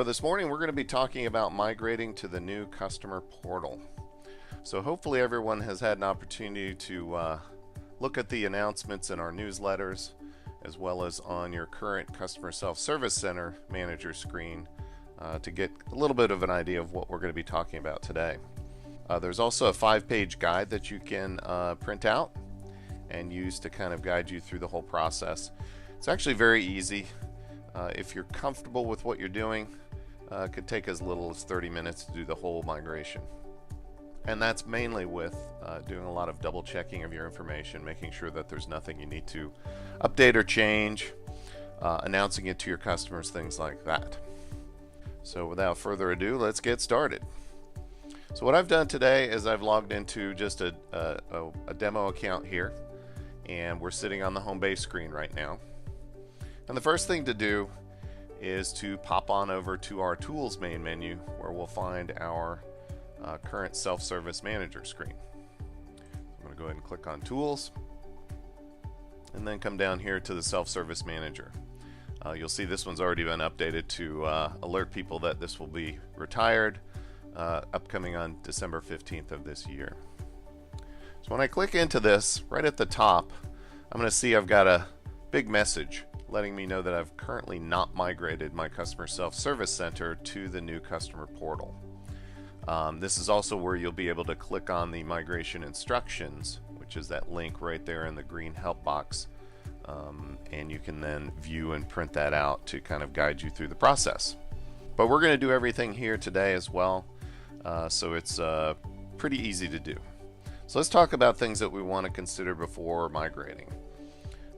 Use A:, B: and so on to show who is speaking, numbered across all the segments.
A: So this morning we're going to be talking about migrating to the new customer portal. So hopefully everyone has had an opportunity to look at the announcements in our newsletters as well as on your current Customer Self-Service Center manager screen to get a little bit of an idea of what we're going to be talking about today. There's also a 5-page guide that you can print out and use to kind of guide you through the whole process. It's actually very easy. If you're comfortable with what you're doing, it could take as little as 30 minutes to do the whole migration. And that's mainly with doing a lot of double checking of your information, making sure that there's nothing you need to update or change, announcing it to your customers, things like that. So without further ado, let's get started. So what I've done today is I've logged into just a demo account here, and we're sitting on the home base screen right now. And the first thing to do is to pop on over to our Tools main menu, where we'll find our current Self-Service Manager screen. I'm going to go ahead and click on Tools, and then come down here to the Self-Service Manager. You'll see this one's already been updated to alert people that this will be retired, upcoming on December 15th of this year. So when I click into this, right at the top, I'm going to see I've got a big message letting me know that I've currently not migrated my Customer Self-Service Center to the new customer portal. This is also where you'll be able to click on the migration instructions, which is that link right there in the green help box, and you can then view and print that out to kind of guide you through the process. But we're going to do everything here today as well, so it's pretty easy to do. So let's talk about things that we want to consider before migrating.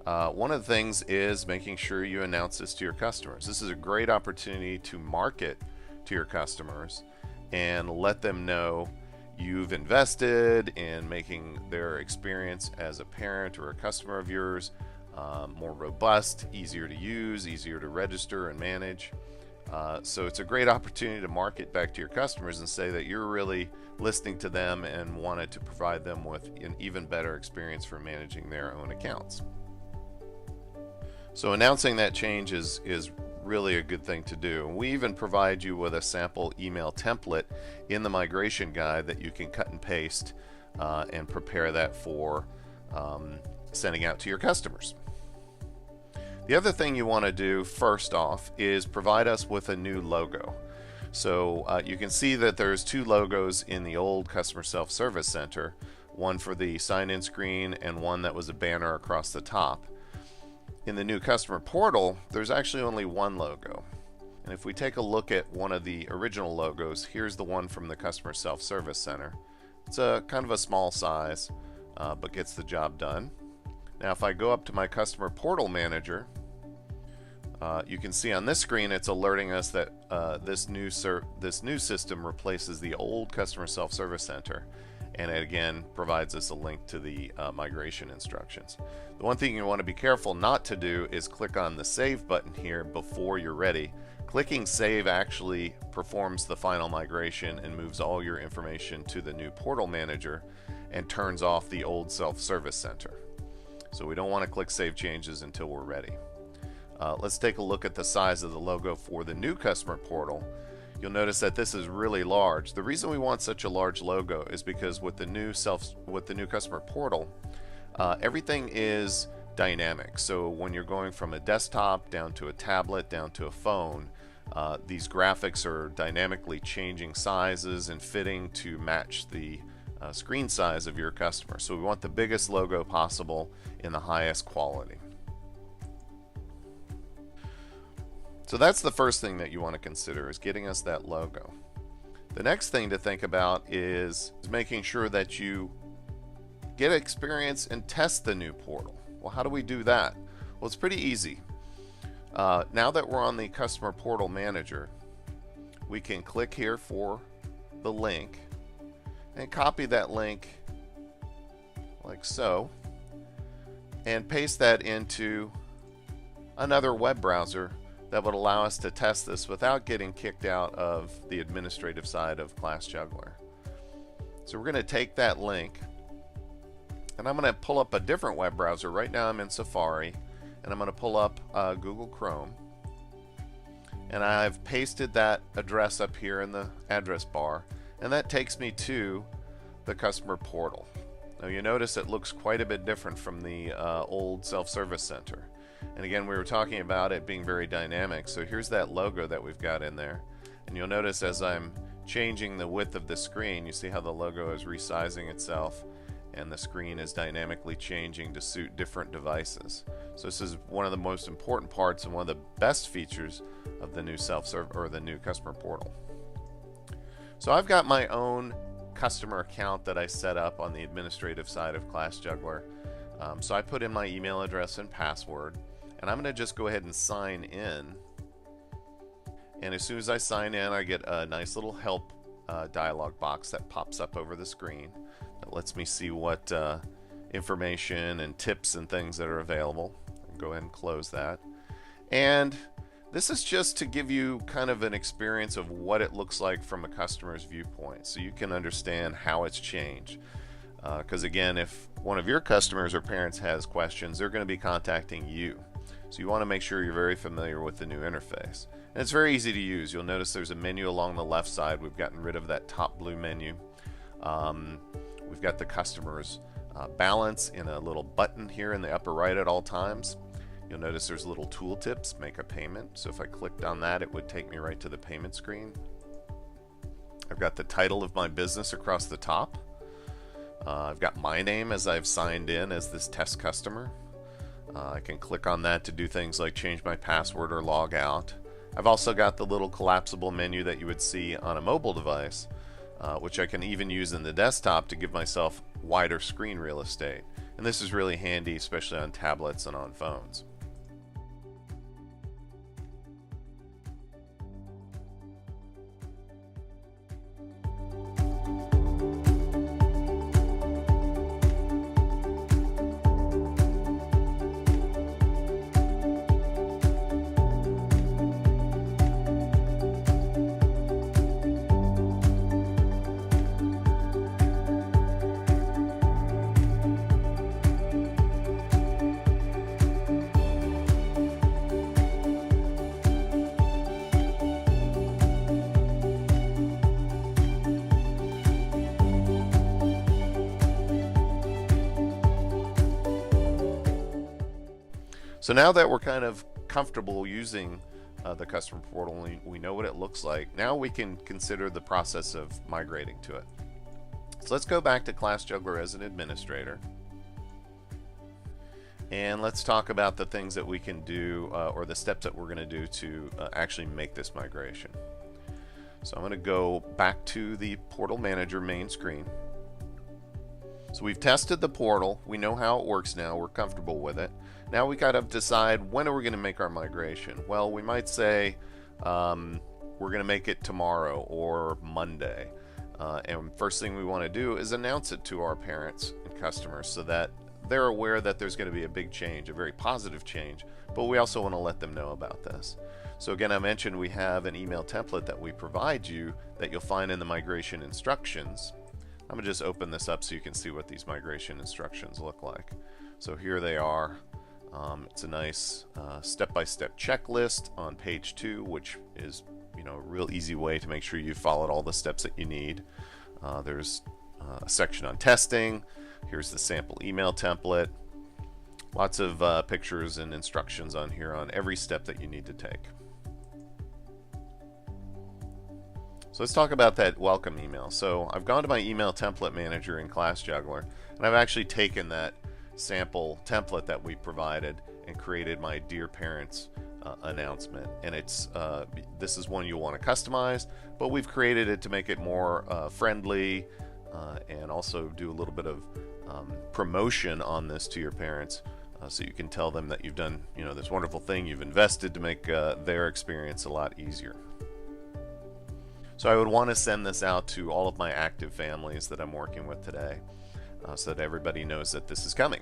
A: One of the things is making sure you announce this to your customers. This is a great opportunity to market to your customers and let them know you've invested in making their experience as a parent or a customer of yours more robust, easier to use, easier to register and manage. So it's a great opportunity to market back to your customers and say that you're really listening to them and wanted to provide them with an even better experience for managing their own accounts. So announcing that change is really a good thing to do. We even provide you with a sample email template in the migration guide that you can cut and paste and prepare that for sending out to your customers. The other thing you want to do first off is provide us with a new logo. So you can see that there's two logos in the old Customer Self-Service Center, one for the sign-in screen and one that was a banner across the top. In the new customer portal, there's actually only one logo. And if we take a look at one of the original logos, here's the one from the Customer Self-Service Center. It's a kind of a small size, but gets the job done. Now if I go up to my customer portal manager, you can see on this screen it's alerting us that this new system replaces the old Customer Self-Service Center, and it again provides us a link to the migration instructions. The one thing you want to be careful not to do is click on the Save button here before you're ready. Clicking Save actually performs the final migration and moves all your information to the new portal manager and turns off the old Self-Service Center. So we don't want to click Save Changes until we're ready. Let's take a look at the size of the logo for the new customer portal. You'll notice that this is really large. The reason we want such a large logo is because with the new customer portal, everything is dynamic. So when you're going from a desktop down to a tablet down to a phone, these graphics are dynamically changing sizes and fitting to match the screen size of your customer. So we want the biggest logo possible in the highest quality. So that's the first thing that you want to consider, is getting us that logo. The next thing to think about is making sure that you get experience and test the new portal. Well, how do we do that? Well, it's pretty easy. Now that we're on the customer portal manager, we can click here for the link and copy that link like so and paste that into another web browser that would allow us to test this without getting kicked out of the administrative side of ClassJuggler. So we're going to take that link and I'm going to pull up a different web browser. Right now I'm in Safari, and I'm going to pull up Google Chrome, and I've pasted that address up here in the address bar, and that takes me to the customer portal. Now you notice it looks quite a bit different from the old self-service center. And again, we were talking about it being very dynamic, so here's that logo that we've got in there. And you'll notice as I'm changing the width of the screen, you see how the logo is resizing itself and the screen is dynamically changing to suit different devices. So this is one of the most important parts and one of the best features of the new self-serve or the new customer portal. So I've got my own customer account that I set up on the administrative side of ClassJuggler. So I put in my email address and password, and I'm going to just go ahead and sign in. And as soon as I sign in, I get a nice little help dialog box that pops up over the screen that lets me see what information and tips and things that are available. I'll go ahead and close that. And this is just to give you kind of an experience of what it looks like from a customer's viewpoint, so you can understand how it's changed. Because again, if one of your customers or parents has questions, they're going to be contacting you. So you want to make sure you're very familiar with the new interface. And it's very easy to use. You'll notice there's a menu along the left side. We've gotten rid of that top blue menu. We've got the customer's balance in a little button here in the upper right at all times. You'll notice there's little tooltips, make a payment. So if I clicked on that, it would take me right to the payment screen. I've got the title of my business across the top. I've got my name as I've signed in as this test customer. I can click on that to do things like change my password or log out. I've also got the little collapsible menu that you would see on a mobile device, which I can even use in the desktop to give myself wider screen real estate. And this is really handy, especially on tablets and on phones. So now that we're kind of comfortable using the customer portal, we know what it looks like, now we can consider the process of migrating to it. So let's go back to ClassJuggler as an administrator. And let's talk about the things that we can do, or the steps that we're going to do to actually make this migration. So I'm going to go back to the Portal Manager main screen. So we've tested the portal, we know how it works now, we're comfortable with it. Now we got to decide, when are we going to make our migration? Well, we might say we're going to make it tomorrow or Monday. And first thing we want to do is announce it to our parents and customers so that they're aware that there's going to be a big change, a very positive change, but we also want to let them know about this. So again, I mentioned we have an email template that we provide you that you'll find in the migration instructions. I'm going to just open this up so you can see what these migration instructions look like. So here they are. It's a nice step-by-step checklist on page 2, which is a real easy way to make sure you followed all the steps that you need. There's a section on testing. Here's the sample email template. Lots of pictures and instructions on here on every step that you need to take. So let's talk about that welcome email. So I've gone to my email template manager in ClassJuggler, and I've actually taken that sample template that we provided and created my Dear Parents announcement. And it's this is one you'll want to customize, but we've created it to make it more friendly and also do a little bit of promotion on this to your parents, so you can tell them that you've done this wonderful thing, you've invested to make their experience a lot easier. So I would want to send this out to all of my active families that I'm working with today, so that everybody knows that this is coming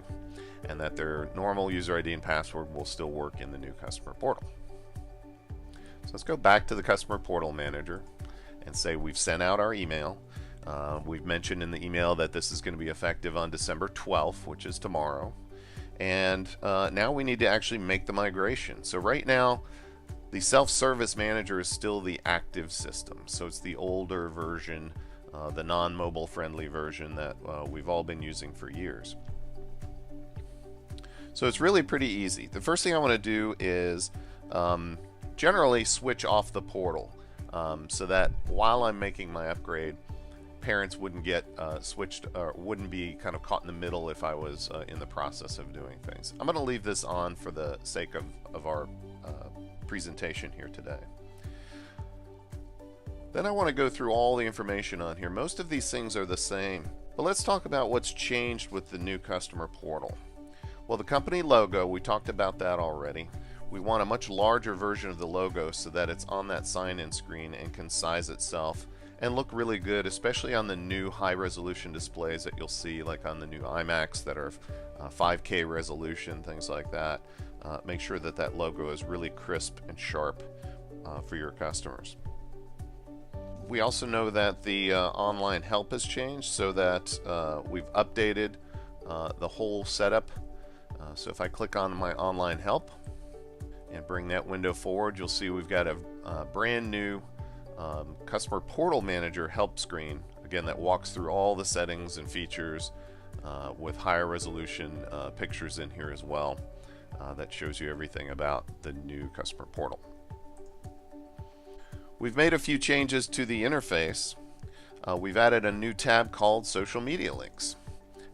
A: and that their normal user ID and password will still work in the new customer portal. So let's go back to the customer portal manager and say we've sent out our email. We've mentioned in the email that this is going to be effective on December 12th, which is tomorrow. And now we need to actually make the migration. So right now, The self-service manager is still the active system, so it's the older version, the non-mobile friendly version that we've all been using for years. So it's really pretty easy. The first thing I want to do is generally switch off the portal so that while I'm making my upgrade, parents wouldn't get switched or wouldn't be kind of caught in the middle if I was in the process of doing things. I'm going to leave this on for the sake of our presentation here today. Then I want to go through all the information on here. Most of these things are the same, but let's talk about what's changed with the new customer portal. Well, the company logo, we talked about that already. We want a much larger version of the logo so that it's on that sign-in screen and can size itself and look really good, especially on the new high-resolution displays that you'll see, like on the new iMacs that are 5K resolution, things like that. Make sure that that logo is really crisp and sharp for your customers. We also know that the online help has changed, so that we've updated the whole setup. So if I click on my online help and bring that window forward, you'll see we've got a brand new customer portal manager help screen, again, that walks through all the settings and features with higher resolution pictures in here as well. That shows you everything about the new customer portal. We've made a few changes to the interface. We've added a new tab called Social Media Links.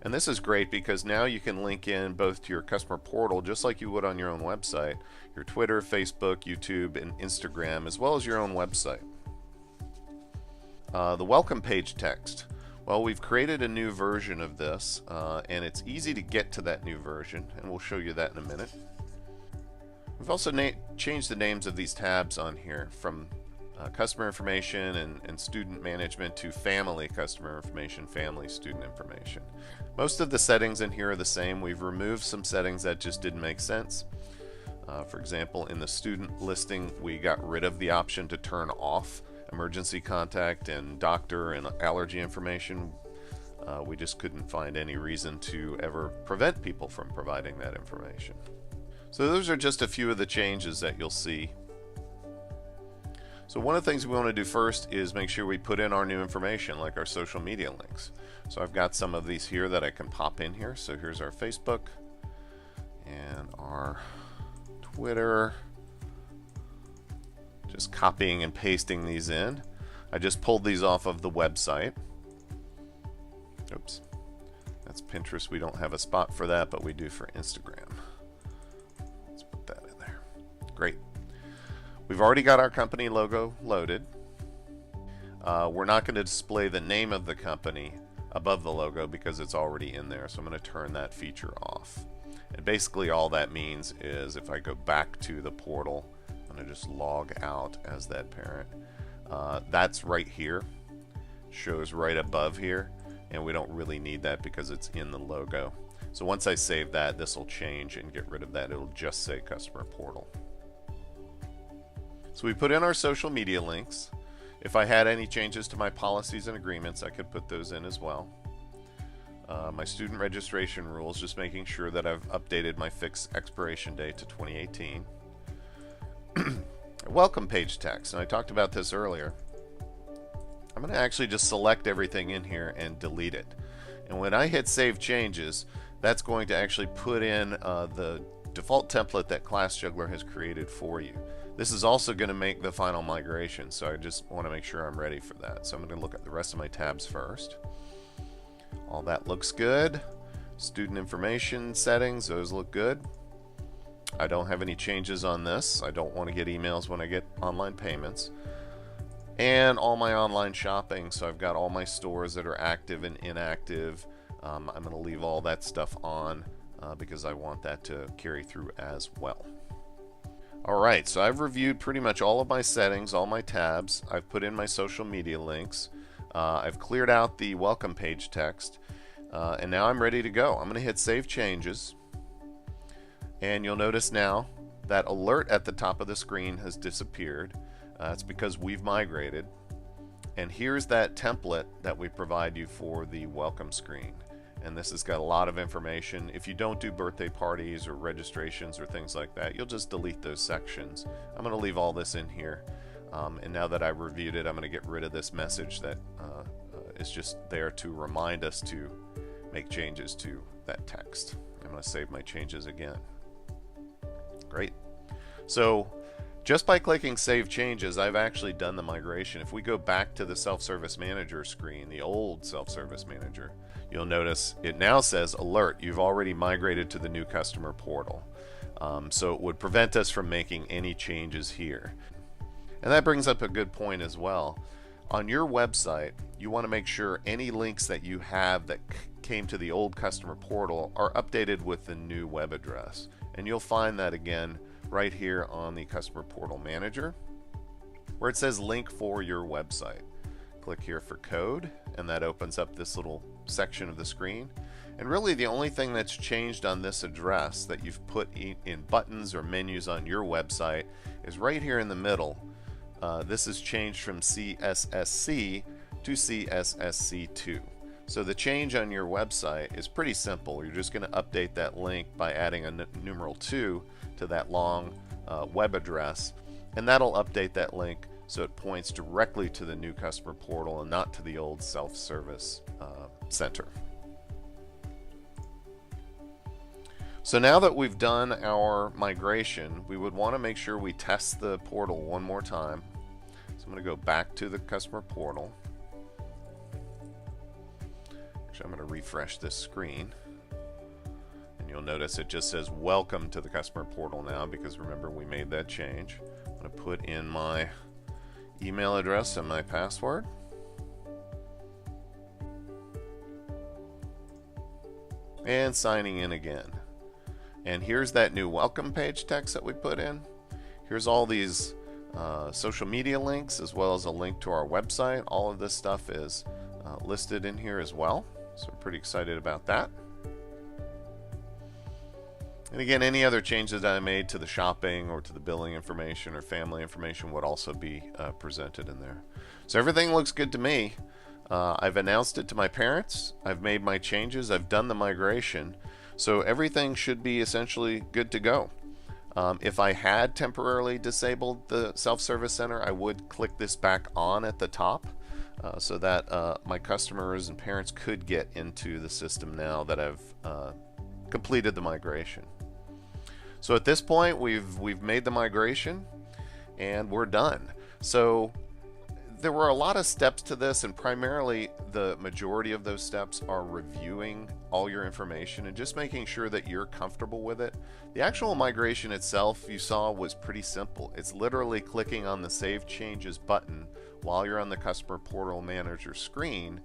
A: And this is great because now you can link in both to your customer portal, just like you would on your own website, your Twitter, Facebook, YouTube, and Instagram, as well as your own website. The welcome page text. Well, we've created a new version of this, and it's easy to get to that new version, and we'll show you that in a minute. We've also changed the names of these tabs on here from customer information and student management to family customer information, family student information. Most of the settings in here are the same. We've removed some settings that just didn't make sense. For example, in the student listing, we got rid of the option to turn off emergency contact and doctor and allergy information. We just couldn't find any reason to ever prevent people from providing that information. So those are just a few of the changes that you'll see. So one of the things we want to do first is make sure we put in our new information, like our social media links. So I've got some of these here that I can pop in here. So here's our Facebook and our Twitter. Just copying and pasting these in. I just pulled these off of the website. Oops. That's Pinterest. We don't have a spot for that, but we do for Instagram. Let's put that in there. Great. We've already got our company logo loaded. We're not going to display the name of the company above the logo because it's already in there, so I'm going to turn that feature off. And basically all that means is if I go back to the portal, I'm going to just log out as that parent. That's right here, shows right above here, and we don't really need that because it's in the logo. So once I save that, this will change and get rid of that. It'll just say customer portal. So we put in our social media links. If I had any changes to my policies and agreements, I could put those in as well. My student registration rules, just making sure that I've updated my fixed expiration date to 2018. Welcome page text, and I talked about this earlier. I'm going to actually just select everything in here and delete it. And when I hit Save Changes, that's going to actually put in the default template that ClassJuggler has created for you. This is also going to make the final migration, so I just want to make sure I'm ready for that. So I'm going to look at the rest of my tabs first. All that looks good. Student information settings, those look good. I don't have any changes on this. I don't want to get emails when I get online payments. And all my online shopping, so I've got all my stores that are active and inactive. I'm going to leave all that stuff on because I want that to carry through as well. Alright, so I've reviewed pretty much all of my settings, all my tabs. I've put in my social media links. I've cleared out the welcome page text. And now I'm ready to go. I'm going to hit Save Changes. And you'll notice now that alert at the top of the screen has disappeared. It's because we've migrated. And here's that template that we provide you for the welcome screen. and this has got a lot of information. If you don't do birthday parties or registrations or things like that, you'll just delete those sections. I'm going to leave all this in here, and now that I've reviewed it, I'm going to get rid of this message that is just there to remind us to make changes to that text. I'm going to save my changes again. Great. So just by clicking Save Changes, I've actually done the migration. If we go back to the Self-Service Manager screen, the old Self-Service Manager, you'll notice it now says, Alert, you've already migrated to the new customer portal. So it would prevent us from making any changes here. And that brings up a good point as well. On your website, you want to make sure any links that you have that came to the old customer portal are updated with the new web address. And you'll find that again right here on the Customer Portal Manager, where it says link for your website. Click here for code, and that opens up this little section of the screen. And really the only thing that's changed on this address that you've put in buttons or menus on your website is right here in the middle. This has changed from CSSC to CSSC2. So the change on your website is pretty simple. You're just going to update that link by adding a numeral 2 to that long web address, and that'll update that link so it points directly to the new customer portal and not to the old self-service center. So now that we've done our migration, we would want to make sure we test the portal one more time. So I'm going to go back to the customer portal. Actually, I'm going to refresh this screen. And you'll notice it just says welcome to the customer portal now, because remember we made that change. I'm going to put in my email address and my password. And signing in again. And here's that new welcome page text that we put in. Here's all these social media links, as well as a link to our website. All of this stuff is listed in here as well. So we're pretty excited about that. And again, any other changes that I made to the shopping or to the billing information or family information would also be presented in there. So everything looks good to me. I've announced it to my parents. I've made my changes. I've done the migration. So everything should be essentially good to go. If I had temporarily disabled the self-service center, I would click this back on at the top so that my customers and parents could get into the system now that I've completed the migration. So at this point, we've made the migration and we're done. So there were a lot of steps to this, and primarily the majority of those steps are reviewing all your information and just making sure that you're comfortable with it. The actual migration itself, you saw, was pretty simple. It's literally clicking on the Save Changes button while you're on the Customer Portal Manager screen.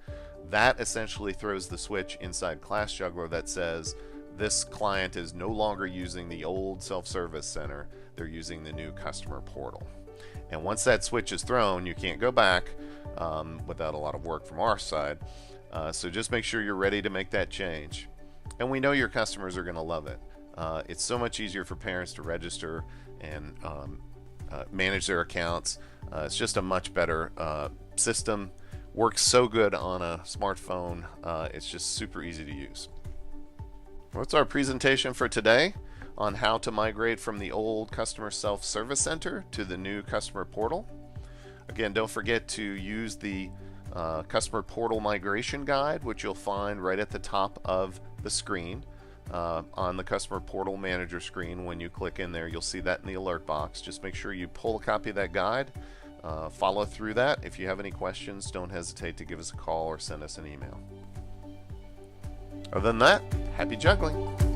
A: That essentially throws the switch inside ClassJuggler that says this client is no longer using the old self-service center, they're using the new customer portal. And once that switch is thrown, you can't go back without a lot of work from our side. So just make sure you're ready to make that change. And we know your customers are going to love it. It's so much easier for parents to register and manage their accounts. It's just a much better system. Works so good on a smartphone. It's just super easy to use. What's our presentation for today on how to migrate from the old customer self-service center to the new customer portal. Again, don't forget to use the customer portal migration guide, which you'll find right at the top of the screen on the customer portal manager screen. When you click in there, you'll see that in the alert box. Just make sure you pull a copy of that guide, follow through that. If you have any questions, don't hesitate to give us a call or send us an email. Other than that, happy juggling!